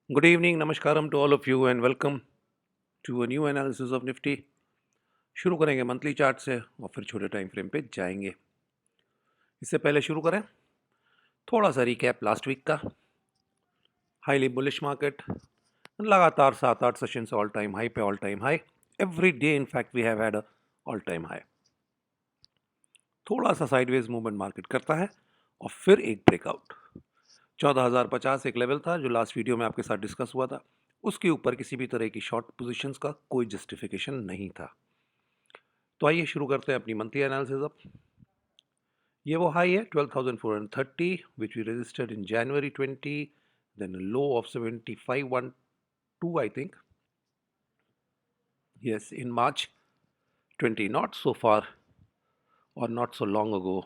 Good evening, namaskaram to all of you and welcome to a new analysis of Nifty. शुरू करेंगे monthly chart से और फिर छोटे टाइम फ्रेम पे जाएंगे। इससे पहले शुरू करें थोड़ा सा रिकैप लास्ट वीक का। हाईली बुलिश मार्केट, लगातार 7-8 सेशन से ऑल टाइम हाई पे all time high. Every day in fact we have had all time high. थोड़ा सा साइडवेज मूवमेंट मार्केट करता है और फिर एक ब्रेकआउट। 14,050 एक लेवल था जो लास्ट वीडियो में आपके साथ डिस्कस हुआ था। उसके ऊपर किसी भी तरह की शॉर्ट पोजीशंस का कोई जस्टिफिकेशन नहीं था। तो आइए शुरू करते हैं अपनी मंथली एनालिसिस अब। ये वो हाई है 12,430 which we registered in January 20, then low of 7512 I think, yes, in March 20, not so far or not so long ago.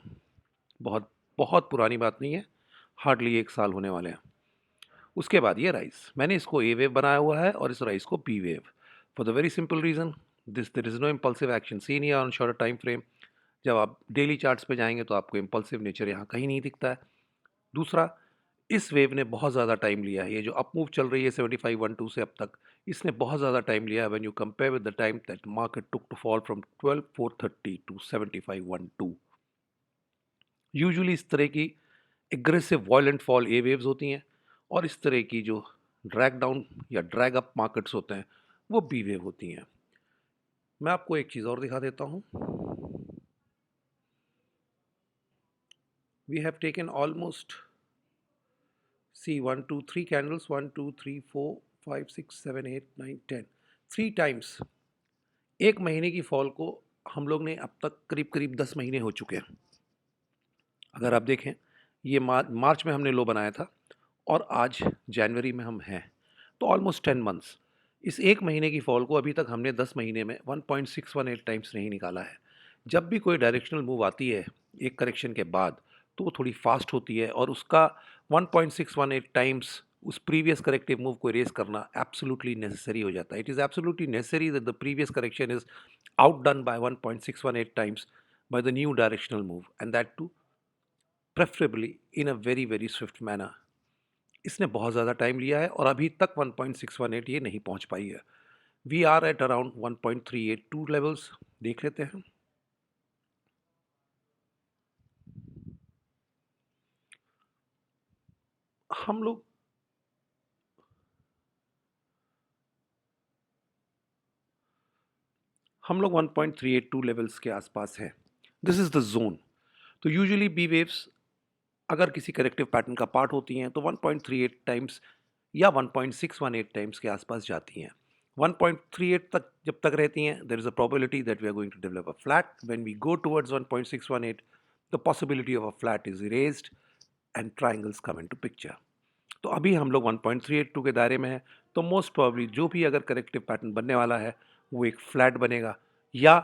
बहुत बहुत पुरानी बात नहीं है, हार्डली एक साल होने वाले हैं। उसके बाद ये राइज, मैंने इसको ए वेव बनाया हुआ है और इस राइज को B wave, for the very simple reason this there is no impulsive action seen here on shorter time frame. जब आप डेली चार्ट्स पे जाएंगे तो आपको इम्पल्सिव नेचर यहाँ कहीं नहीं दिखता है। दूसरा, इस वेव ने बहुत ज़्यादा टाइम लिया है। ये जो अप मूव चल रही है 7512 से अब तक, इसने बहुत ज़्यादा टाइम लिया है when you compare with the time that market took to fall from 12430 to 7512। Usually इस तरह की aggressive violent fall a waves होती हैं और इस तरह की जो ड्रैग डाउन या ड्रैग अप मार्केट्स होते हैं वो बी वेव होती हैं। मैं आपको एक चीज़ और दिखा देता हूँ। We have taken almost, see, 1 2 3 candles, 1 2 3 4 5 6 7 8 9 10, 3 times एक महीने की फॉल को हम लोग ने अब तक करीब करीब 10 महीने हो चुके हैं। अगर आप देखें, ये मार्च में हमने लो बनाया था और आज जनवरी में हम हैं, तो ऑलमोस्ट 10 मंथ्स। इस एक महीने की फॉल को अभी तक हमने 10 महीने में 1.618 टाइम्स नहीं निकाला है। जब भी कोई डायरेक्शनल मूव आती है एक करेक्शन के बाद, तो वो थोड़ी फास्ट होती है और उसका 1.618 टाइम्स उस प्रीवियस करेक्टिव मूव को इरेज करना एब्सोल्युटली नेसेसरी हो जाता है। It is absolutely necessary that the previous correction is outdone by 1.618 times by the new directional move, and that too preferably in a very very swift manner. इसने बहुत ज़्यादा time लिया है और अभी तक 1.618 ये नहीं पहुंच पाई है। We are at around 1.382 levels. देख लेते हैं। हम लोग हम लोग 1.382 लेवल्स के आसपास हैं। This is the zone. तो यूजुअली बी वेव्स अगर किसी करेक्टिव पैटर्न का पार्ट होती हैं तो 1.38 टाइम्स या 1.618 टाइम्स के आसपास जाती हैं। 1.38 तक जब तक रहती हैं, there is a probability that we are going to develop a flat. When we go towards 1.618, the possibility of a flat is erased and triangles come into picture. तो अभी हम लोग 1.382 के दायरे में हैं, तो मोस्ट प्रोबेबली जो भी अगर करेक्टिव पैटर्न बनने वाला है वो एक फ्लैट बनेगा या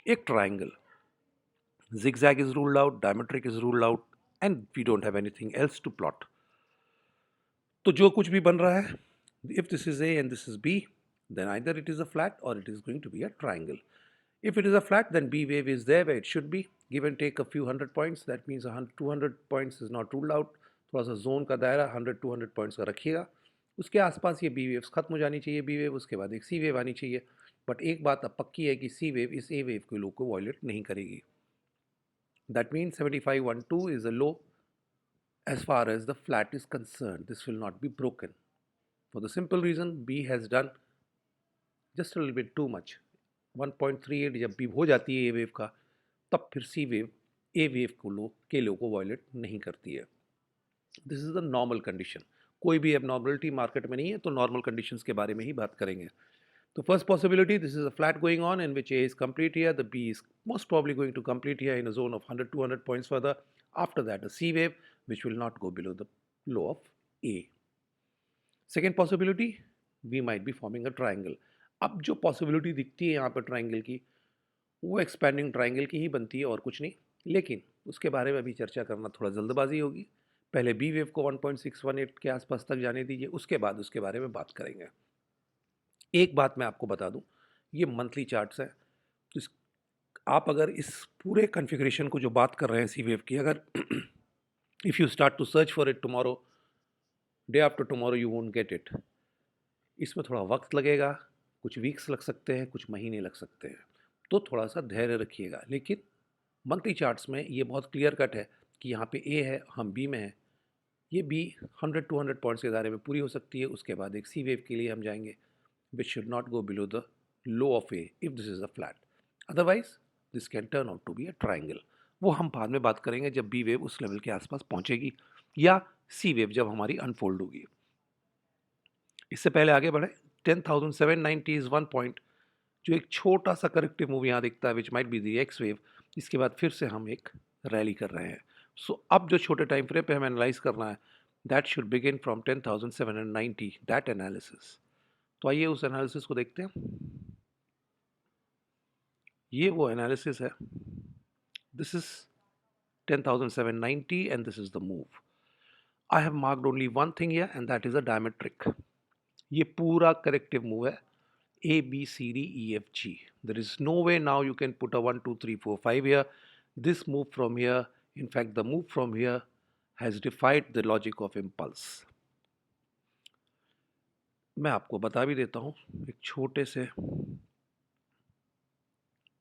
एक triangle. Zigzag is ruled out, diametric is ruled out, and we don't have anything else to plot. तो जो कुछ भी बन रहा है, if this is A and this is B, then either it is a flat or it is going to be a triangle. If it is a flat, then B wave is there where it should be. Give and take a few hundred points. That means 200 points is not ruled out. थोड़ा सा zone का दायरा 100-200 points का रखिएगा। उसके आसपास ये B waves खत्म हो जानी चाहिए। बी वेव उसके बाद एक सी वेव आनी चाहिए। बट एक बात अब पक्की है कि सी वेव इस ए वेव के लो को वॉयलेट नहीं करेगी। That means 7512 is a low. As far as the flat is concerned, this will not be broken. For the simple reason, B has done just a little bit too much. 1.38 जब भी हो जाती है ए wave का, तब फिर सी wave ए wave के लो को वायलेट नहीं करती है। This is the normal condition. कोई भी एबनॉर्मलिटी मार्केट में नहीं है, तो नॉर्मल कंडीशंस के बारे में ही बात करेंगे। तो first possibility, this is a flat going on in which A is complete here. The B is most probably going to complete here in a zone of 100-200 points further. After that, a C wave which will not go below the low of A. Second possibility, we might be forming a triangle. अब जो possibility दिखती है यहाँ पर triangle की, वो expanding triangle की ही बनती है और कुछ नहीं। लेकिन उसके बारे में अभी चर्चा करना थोड़ा जल्दबाजी होगी। पहले B wave को 1.618 के आसपास तक जाने दीजिए, उसके बाद उसके बारे में बात करेंगे। एक बात मैं आपको बता दूं, ये मंथली चार्ट्स हैं, तो आप अगर इस पूरे कॉन्फ़िगरेशन को जो बात कर रहे हैं सी वेव की, अगर if you start to search for it tomorrow, day after tomorrow you won't get it. इसमें थोड़ा वक्त लगेगा, कुछ वीक्स लग सकते हैं, कुछ महीने लग सकते हैं, तो थोड़ा सा धैर्य रखिएगा। लेकिन मंथली चार्ट्स में ये बहुत क्लियर कट है कि यहाँ पे ए है, हम बी में हैं, ये बी 100-200 पॉइंट्स के दायरे में पूरी हो सकती है। उसके बाद एक सी वेव के लिए हम जाएंगे, which should not go below the low of A if this is a flat, otherwise this can turn out to be a triangle. वो हम बाद में बात करेंगे जब बी वेव उस लेवल के आसपास पहुंचेगी या सी वेव जब हमारी अनफोल्ड होगी। इससे पहले आगे बढ़े, 10,790 इज वन पॉइंट, जो एक छोटा सा करेक्टिव मूव यहाँ दिखता है which might be the x wave. इसके बाद फिर से हम एक रैली कर रहे हैं। सो अब जो छोटे टाइम फ्रेम पे हमें एनालाइज करना है, that should begin from 10,790, that analysis. तो आइए उस एनालिसिस को देखते हैं। ये वो एनालिसिस है, this is 10,790 and this is the move. I have marked only one thing here and that is a diametric. ये पूरा करेक्टिव मूव है, A, B, C, D, E, F, G. There is no way now you can put a 1, 2, 3, 4, 5 here. This move from here, in fact, the move from here has defied the logic of impulse. मैं आपको बता भी देता हूँ एक छोटे से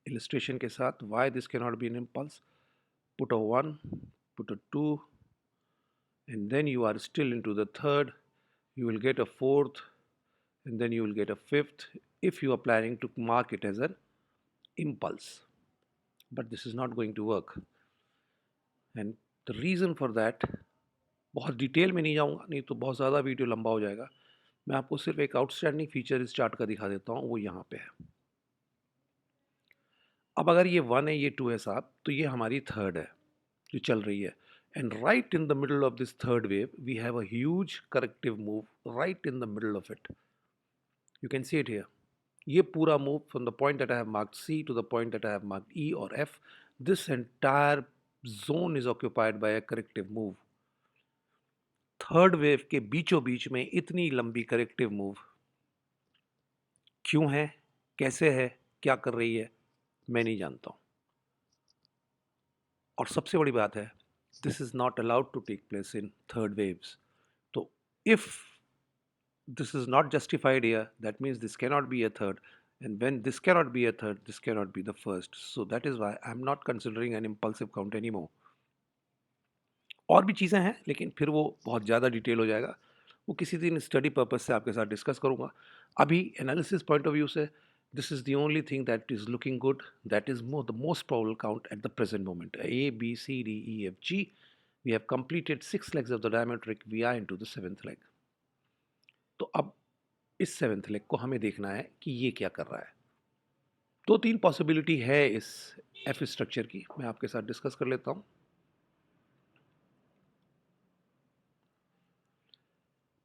illustration के साथ why this cannot be an impulse. Put a 1, put a 2, and then you are still into the third. You will get a fourth, and then you will get a fifth if you are planning to mark it as an impulse. But this is not going to work. And the reason for that, बहुत detail में नहीं जाऊंगा, नहीं तो बहुत ज़्यादा video लंबा हो जाएगा। मैं आपको सिर्फ एक आउटस्टैंडिंग फीचर इस चार्ट का दिखा देता हूँ, वो यहाँ पे है। अब अगर ये 1 है, ये 2 है साहब, तो ये हमारी थर्ड है जो चल रही है। And right in the middle of this third wave we have a huge corrective move right in the middle of it. You can see it here. ये पूरा move from the point that I have marked C to the point that I have marked E or F, this entire zone is occupied by a corrective move. Third wave के बीचों बीच में इतनी लंबी corrective move क्यों है, कैसे है, क्या कर रही है, मैं नहीं जानता हूं। और सबसे बड़ी बात है, this is not allowed to take place in third waves. तो if this is not justified here, that means this cannot be a third, and when this cannot be a third, this cannot be the first. So that is why I'm not considering an impulsive count anymore. और भी चीज़ें हैं लेकिन फिर वो बहुत ज़्यादा detail हो जाएगा, वो किसी दिन स्टडी पर्पस से आपके साथ डिस्कस करूँगा। अभी एनालिसिस पॉइंट ऑफ व्यू से this is the only thing that is looking good, that is the most probable count at the present moment. A, B, C, D, E, F, G. We have completed 6 legs of the diametric. We are into the 7th leg. तो अब इस 7th leg को हमें देखना है कि ये क्या कर रहा है। दो तीन पॉसिबिलिटी है इस एफ स्ट्रक्चर की, मैं आपके साथ डिस्कस कर लेता हूं।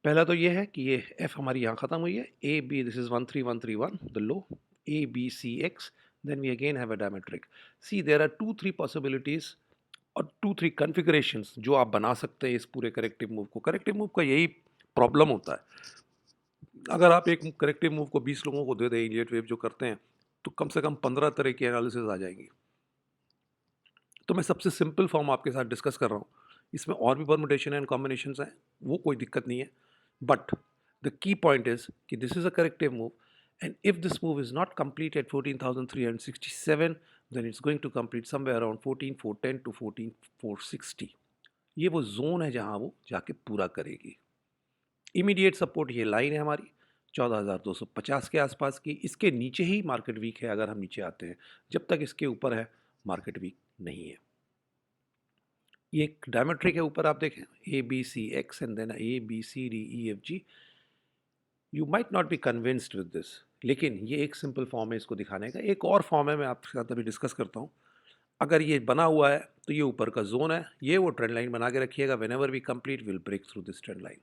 पहला तो ये है कि ये एफ हमारी यहां खत्म हुई है, A B, this is 13131 the low, A B C X, then we again have a diametric. See there are 2-3 possibilities और 2-3 कॉन्फ़िगरेशंस जो आप बना सकते हैं इस पूरे करेक्टिव मूव को। करेक्टिव मूव का यही प्रॉब्लम होता है, अगर आप एक करेक्टिव मूव को 20 लोगों को दे दें इमीडिएट वेव जो करते हैं, तो कम से कम 15 तरह की एनालिसिस आ जाएंगी। तो मैं सबसे सिंपल फॉर्म आपके साथ डिस्कस कर रहा हूँ, इसमें और भी परमुटेशन एंड कॉम्बिनेशंस हैं, वो कोई दिक्कत नहीं है। But the key point is कि this is a corrective move, and if this move is not complete at 14,367, then it's going to complete somewhere around 14,410 to 14,460। ये वो जोन है जहाँ वो जाके पूरा करेगी। इमीडिएट सपोर्ट ये लाइन है हमारी 14,250 के आसपास की, इसके नीचे ही मार्केट वीक है अगर हम नीचे आते हैं, जब तक इसके ऊपर है मार्केट वीक नहीं है। ये एक डायमेट्रिक के ऊपर आप देखें, A B C X and then A B C D E F G. You might not be convinced with this, लेकिन ये एक सिंपल फॉर्म है इसको दिखाने का। एक और फॉर्म है, मैं आपके साथ अभी डिस्कस करता हूँ। अगर ये बना हुआ है तो ये ऊपर का जोन है, ये वो ट्रेंड लाइन बना के रखिएगा। Whenever we complete will break through this trend line.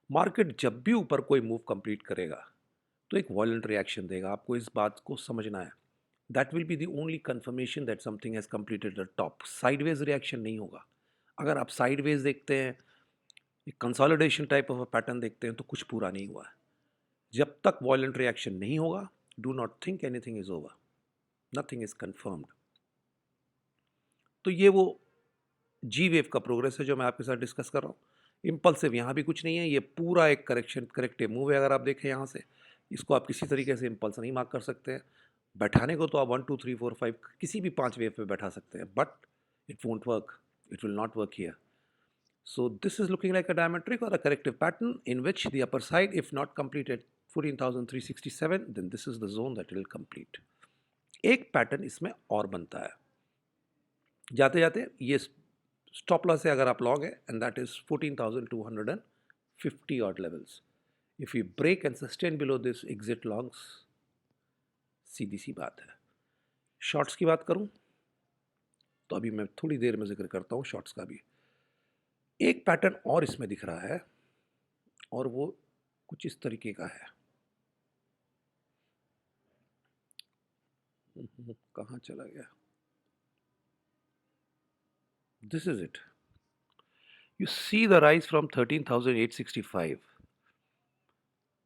Market जब भी ऊपर कोई मूव कंप्लीट करेगा तो एक वॉलेंट रिएक्शन देगा, आपको इस बात को समझना है। That will be the only confirmation that something has completed the top. Sideways reaction नहीं होगा। अगर आप साइडवेज देखते हैं, एक consolidation type of a pattern देखते हैं, तो कुछ पूरा नहीं हुआ है। जब तक वॉलेंट रिएक्शन नहीं होगा, do not think anything is over, nothing is confirmed. तो ये वो जी वेव का प्रोग्रेस है जो मैं आपके साथ डिस्कस कर रहा हूँ। इम्पल्सिव यहाँ भी कुछ नहीं है, ये पूरा एक करेक्टिव मूव है। अगर आप देखें यहाँ से, इसको आप किसी तरीके से इम्पल्स नहीं मार्क कर सकते हैं। बैठाने को तो आप 1 2 3 4 5 किसी भी 5 वेव पे बैठा सकते हैं, but it won't work, it will not work here. So this is looking like a diametric or a corrective pattern in which the upper side, if not completed 14,367, then this is the zone that will complete. एक pattern इसमें और बनता है जाते जाते, ये stop loss है अगर आप लॉन्ग है, and that is 14,250 odd levels. If you break and sustain below this, exit longs. सीधी सी बात है. शॉर्ट्स की बात करूं तो अभी मैं थोड़ी देर में जिक्र करता हूं शॉर्ट्स का भी. एक पैटर्न और इसमें दिख रहा है और वो कुछ इस तरीके का है. कहां चला गया? This is it. You see the rise from 13,865.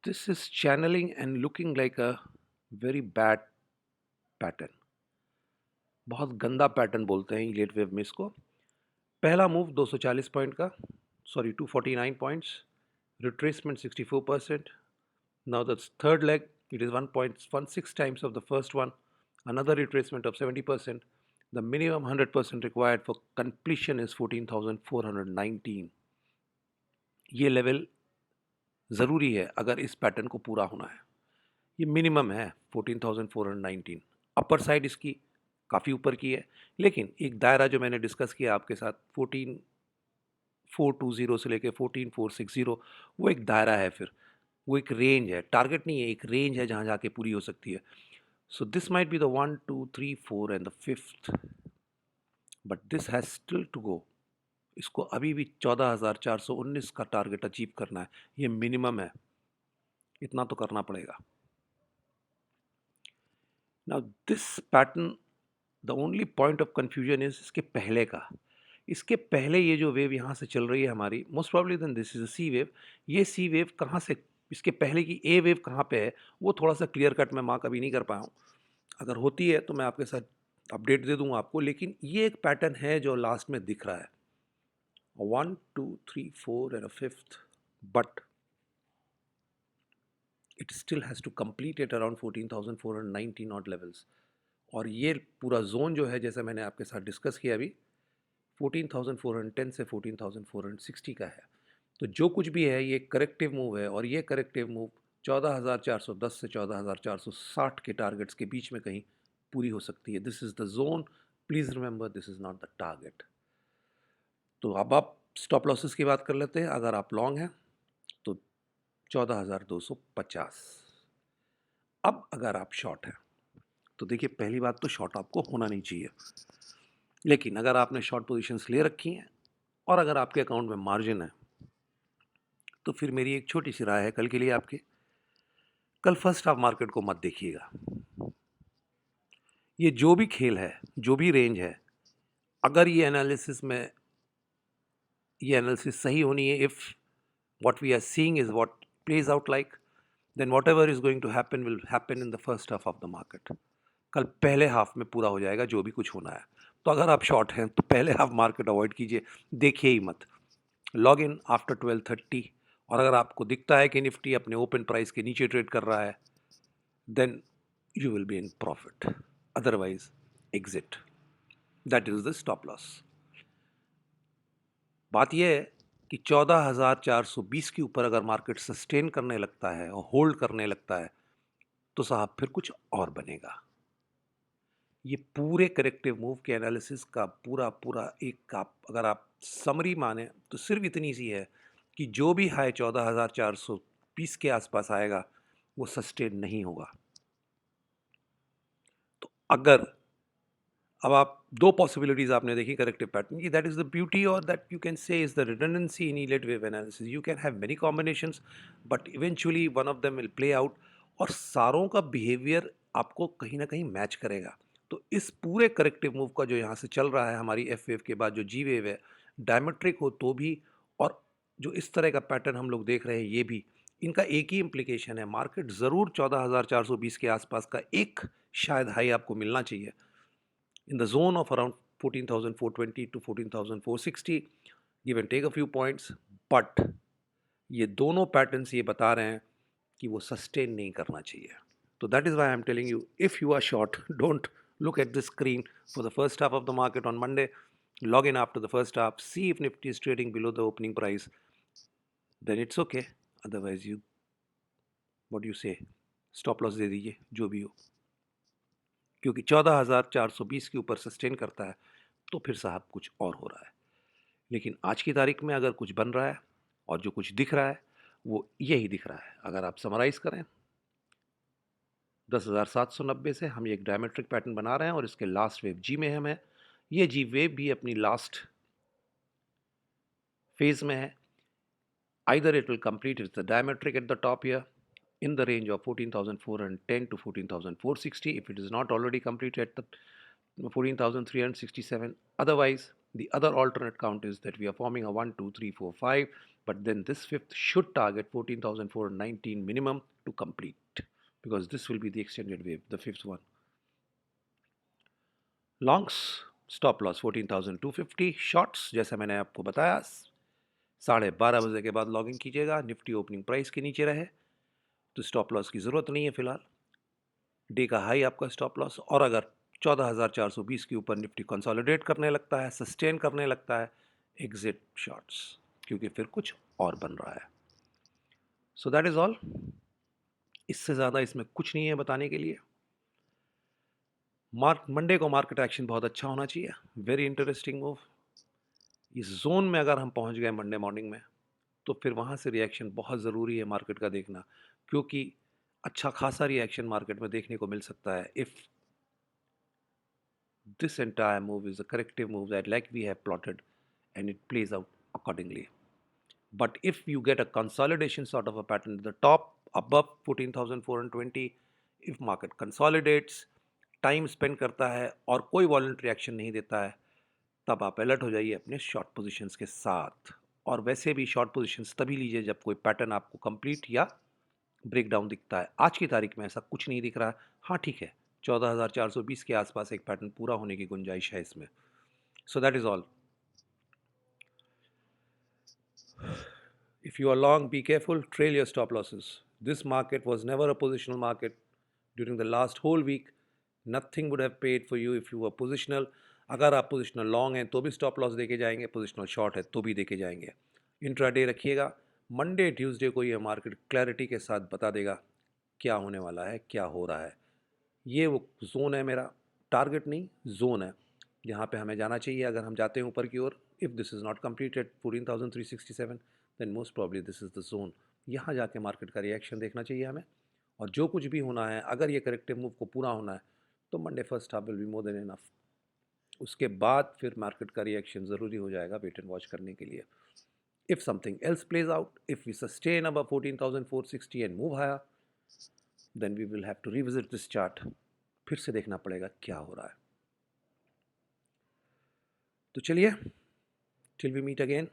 This is channeling and looking like a very bad pattern. बहुत गंदा पैटर्न बोलते हैं लेट वेव में इसको. पहला मूव 240 पॉइंट का, sorry 249 points, retracement 64%. Now the third leg, it is 1.16 times of the first one, another retracement of 70%. The minimum 100% required for completion is 14,419. ये level ज़रूरी है अगर इस पैटर्न को पूरा होना है. ये मिनिमम है 14,419. अपर साइड इसकी काफ़ी ऊपर की है, लेकिन एक दायरा जो मैंने डिस्कस किया आपके साथ 14,420 से लेके 14,460, वो एक दायरा है, फिर वो एक रेंज है, टारगेट नहीं है, एक रेंज है जहाँ जाके पूरी हो सकती है. So this might be the 1 2 3 4 and the fifth, but this has still to go. इसको अभी भी 14,419 का टारगेट अचीव करना है. ये मिनिमम है, इतना तो करना पड़ेगा. Now this pattern, the only point of confusion is इसके पहले का. इसके पहले ये जो वेव यहाँ से चल रही है हमारी, most probably then this is a C wave. ये सी वेव कहाँ से, इसके पहले की ए वेव कहाँ पे है, वो थोड़ा सा क्लियर कट मैं मार्क अभी नहीं कर पाया हूँ. अगर होती है तो मैं आपके साथ अपडेट दे दूंगा आपको. लेकिन ये एक पैटर्न है जो लास्ट में दिख रहा है, 1 2 3 4 and a fifth, but it still has to complete at around 14,419 odd levels. और ये पूरा जोन जो है, जैसा मैंने आपके साथ डिस्कस किया अभी, 14,410 से 14,460 का है. तो जो कुछ भी है ये करेक्टिव मूव है, और ये करेक्टिव मूव 14,410 से 14,460 के टारगेट्स के बीच में कहीं पूरी हो सकती है. This is the zone. Please remember, this is not the target. तो अब आप स्टॉप लॉसेस की बात कर लेते हैं. अगर आप लॉन्ग हैं तो 14,250. अब अगर आप शॉर्ट हैं तो देखिए, पहली बात तो शॉर्ट आपको होना नहीं चाहिए. लेकिन अगर आपने शॉर्ट पोजीशंस ले रखी हैं और अगर आपके अकाउंट में मार्जिन है, तो फिर मेरी एक छोटी सी राय है कल के लिए आपके, कल फर्स्ट हाफ मार्केट को मत देखिएगा. ये जो भी खेल है, जो भी रेंज है, अगर ये एनालिसिस सही होनी है, if what we are seeing is what plays out like, then whatever is going to happen will happen in the first half of the market. कल पहले हाफ में पूरा हो जाएगा जो भी कुछ होना है. तो अगर आप शॉर्ट हैं तो पहले हाफ मार्केट अवॉइड कीजिए, देखिए ही मत. लॉग इन आफ्टर 12:30, और अगर आपको दिखता है कि निफ्टी अपने ओपन प्राइस के नीचे ट्रेड कर रहा है, then you will be in profit. Otherwise exit. That is the stop loss. बात यह है कि 14,420 के ऊपर अगर मार्केट सस्टेन करने लगता है और होल्ड करने लगता है, तो साहब फिर कुछ और बनेगा. ये पूरे करेक्टिव मूव के एनालिसिस का पूरा एक, आप अगर आप समरी माने तो सिर्फ इतनी सी है कि जो भी हाई 14,420 के आसपास आएगा वो सस्टेन नहीं होगा. तो अगर अब आप दो पॉसिबिलिटीज आपने देखी करेक्टिव पैटर्न की, दैट इज द ब्यूटी, और that you can say is the redundancy in Elliott wave analysis. You can have many combinations, but eventually one of them will play out, और सारों का behaviour आपको कहीं ना कहीं match करेगा. तो इस पूरे करेक्टिव मूव का जो यहाँ से चल रहा है हमारी एफ वेव के बाद, जो जी वेव है, डायमेट्रिक हो तो भी, और जो इस तरह का पैटर्न हम लोग देख रहे हैं ये भी, इनका एक ही इम्प्लीकेशन है. मार्केट ज़रूर 14,420 के आसपास का एक शायद हाई आपको मिलना चाहिए, in the zone of around 14,420 to 14,460. Give and take a few points, but ये दोनों पैटर्न्स ये बता रहे हैं कि वो सस्टेन नहीं करना चाहिए. तो that is why I am telling you, if you are short, don't look at the screen for the first half of the market on Monday, log in after the first half, see if Nifty is trading below the opening price, then it's okay. Otherwise, you, what do you say, stop loss दे दीजिए जो भी हो, क्योंकि 14,420 के ऊपर sustain करता है तो फिर साहब कुछ और हो रहा है. लेकिन आज की तारीख में अगर कुछ बन रहा है और जो कुछ दिख रहा है वो यही दिख रहा है. अगर आप समराइज करें, 10,790 से हम एक डायमेट्रिक पैटर्न बना रहे हैं और इसके लास्ट वेव जी में हम है. ये जी वेव भी अपनी लास्ट फेज में है. Either it will complete its diametric at the top here in the range of 14,410 to 14,460 if it is not already completed at the 14,367. Otherwise, the other alternate count is that we are forming a 1, 2, 3, 4, 5, but then this fifth should target 14,419 minimum to complete, because this will be the extended wave, the fifth one. Longs, stop loss 14,250. Shorts, जैसा मैंने आपको बताया, 12:30 बजे के बाद logging कीजिएगा. Nifty opening price के नीचे रहे तो स्टॉप लॉस की ज़रूरत नहीं है फिलहाल. डे का हाई आपका स्टॉप लॉस. और अगर 14,420 के ऊपर निफ्टी कंसोलिडेट करने लगता है, सस्टेन करने लगता है, एग्जिट शॉर्ट्स, क्योंकि फिर कुछ और बन रहा है. So that is all. इससे ज़्यादा इसमें कुछ नहीं है बताने के लिए. मंडे को मार्केट एक्शन बहुत अच्छा होना चाहिए. Very interesting move. इस जोन में अगर हम पहुंच गए मंडे मॉर्निंग में तो फिर वहाँ से रिएक्शन बहुत ज़रूरी है मार्केट का देखना, क्योंकि अच्छा खासा रिएक्शन मार्केट में देखने को मिल सकता है. If this entire move is a corrective move that like we have plotted and it plays out accordingly. But if you get a consolidation sort of a pattern at the top above 14,420, if market consolidates, time spend करता है और कोई voluntary action नहीं देता है, तब आप alert हो जाइए अपने शॉर्ट पोजीशंस के साथ. और वैसे भी शॉर्ट पोजीशंस तभी लीजिए जब कोई पैटर्न आपको कंप्लीट या ब्रेकडाउन दिखता है. आज की तारीख में ऐसा कुछ नहीं दिख रहा. हाँ ठीक है, 14,420 के आसपास एक पैटर्न पूरा होने की गुंजाइश है इसमें. So that is all. If you are long, be careful, trail your stop losses. This market was never a positional market. During the last whole week, nothing would have paid for you if you were positional. अगर आप positional long हैं तो भी stop loss देके जाएंगे, positional short है तो भी देके जाएंगे. इंट्राडे रखिएगा. मंडे ट्यूसडे को ये मार्केट क्लैरिटी के साथ बता देगा क्या होने वाला है, क्या हो रहा है. ये वो जोन है मेरा, टारगेट नहीं, जोन है जहाँ पे हमें जाना चाहिए. अगर हम जाते हैं ऊपर की ओर, if this is not completed 14,367, then most probably this is the zone. यहाँ जाके मार्केट का रिएक्शन देखना चाहिए हमें. और जो कुछ भी होना है, अगर ये करेक्टिव मूव को पूरा होना है तो Monday first half will be more than enough. उसके बाद फिर मार्केट का रिएक्शन ज़रूरी हो जाएगा वेट एंड वॉच करने के लिए. If something else plays out, if we sustain above 14,460 and move higher, then we will have to revisit this chart. फिर से देखना पड़ेगा क्या हो रहा है. तो चलिए, till we meet again,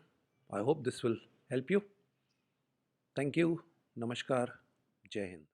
I hope this will help you. Thank you. Namaskar. Jai Hind.